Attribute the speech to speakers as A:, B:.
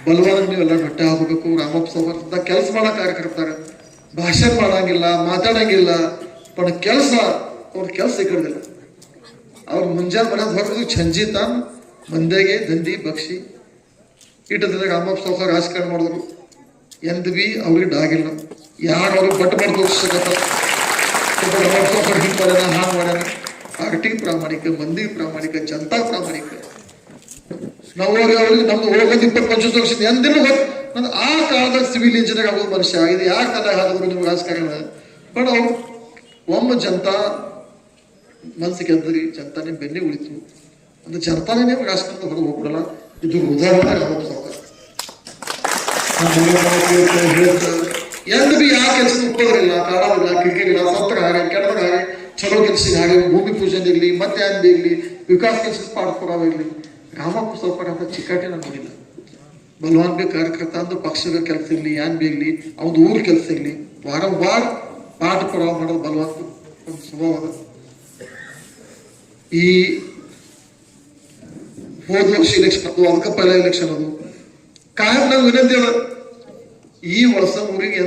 A: ಬಲವಾನ ನೀವೆಲ್ಲ ಹೊಟ್ಟೆ ಹಾಕಬೇಕು. ರಾಮಪ್ಪ ಸಾವ್ಕಾರ್ ಕೆಲಸ ಮಾಡಕ್ ಕಾರ್ಯಕರ್ತಾರ, ಭಾಷಣ ಮಾಡಂಗಿಲ್ಲ, ಮಾತಾಡಂಗಿಲ್ಲ, पण ಕೆಲಸ ಅವ್ರ ಕೆಲಸ ಸಿಕ್ಕಿದಿಲ್ಲ. ಅವ್ರ ಮುಂಜಾನೆ ಮನೆ ಹೊರದು ಸಂಜೆ ತಾನ್ ಮಂದಿಗೆ ದಂಧಿ ಬಕ್ಷಿ ಇಟ್ಟದ ರಾಮಪ್ಪ ಸಾವ್ಕಾರ್ ರಾಜಕಾರಣ ಮಾಡಿದ್ರು. ಎಂದ್ ಬಿ ಅವ್ರಿಗೆ ಡಾಗಿಲ್ಲ, ಯಾರು ಅವ್ರಿಗೆ ಬಟ್ ಮಾಡಿ ತೋರಿಸಕತ್ತ. ರಾಮಪ್ಪ ಸಾವ್ಕಾರ್ ಹಿಂಗ್ ಮಾಡ್ಯಾನ, ಹಾಂಗ್ ಮಾಡ್ಯಾನ. ಪಾರ್ಟಿಗೆ ಪ್ರಾಮಾಣಿಕ, ಮಂದಿಗೆ ಪ್ರಾಮಾಣಿಕ, ಜನತಾ ಪ್ರಾಮಾಣಿಕ. ನಾವು ಅವ್ರಿಗೆ ನಮ್ದು ಹೋಗೋದು 20-25 ವರ್ಷದ ಎಂದಿನೂ ನಂದು ಆ ಕಾಲದಾಗ ಸಿವಿಲ್ ಇಂಜಿನಿಯರ್ ಆಗೋದು ಮನುಷ್ಯ. ಇದು ಯಾಕೆ ತಲೆ ಹಾಕಿದ್ರು ನಿಮ್ಗೆ ರಾಜಕಾರಣ? ಬಟ್ ಅವ್ರು ಒಮ್ಮೆ ಜನತಾ ಮನಸ್ಸಿಗೆ ಗೆದ್ರಿ, ಜನತಾನೇ ಬೆನ್ನೆ ಉಳಿತು. ಅಂದ್ರೆ ಜನತಾನೇ ರಾಜಕಾರಣದ ಹೊರಗೆ ಹೋಗ್ಬಿಡಲ್ಲ. ಇದು ಉದಾಹರಣೆ ರಾಮಪ್ಪ ಸಾವ್ಕಾರ್. ಎಂದು ಬಿ ಯಾವ ಕೆಲಸ ಉಪಯೋಗಿಲ್ಲ, ಕಾಡಾವಿಲ್ಲ, ಕಿರಿಕಿರಿಲ್ಲ, ಸತ್ರ ಹಾಗೆ ಕೆಡದಾಗ ಹಾಗೆ ಚಲೋ ಕೆಲಸ ಹಾಗೆ ಭೂಮಿ ಪೂಜನೆ ಇರಲಿ, ಮತ್ತೆ ಏನ್ ಇರಲಿ, ವಿಕಾಸ ಕೆಲಸದ ಪಾಠ ಇರಲಿ, ರಾಮಪ್ಪ ಸಾವ್ಕಾರ್ ಅಂತ ಚಿಕ್ಕಾಟೆ ನಾನು ನೋಡಿಲ್ಲ. ಬಲವಾನ್ ಬಿ ಕಾರ್ಯಕರ್ತ ಅಂದ್ರೆ ಪಕ್ಷದ ಕೆಲಸ ಇರಲಿ, ಏನ್ ಬಿ ಇರಲಿ, ಅವ್ದು ಊರ್ ಕೆಲಸ ಇರಲಿ, ವಾರವಾರ ಪಾಠ ಪುರಾವ ಮಾಡೋದು ಬಲವಾನ್ ಒಂದು ಸ್ವಭಾವ ಅದ. ಈ ಹೋದ ವರ್ಷ ಎಲೆಕ್ಷನ್ ಅದು, ಅದಕ್ಕೆ ಪೈಲ ಎಲೆಕ್ಷನ್ ಅದು ಕಾಯಂ ನಾವು ವಿನಂತಿ ಅದ, ಈ ವರ್ಷ ಊರಿಗೆ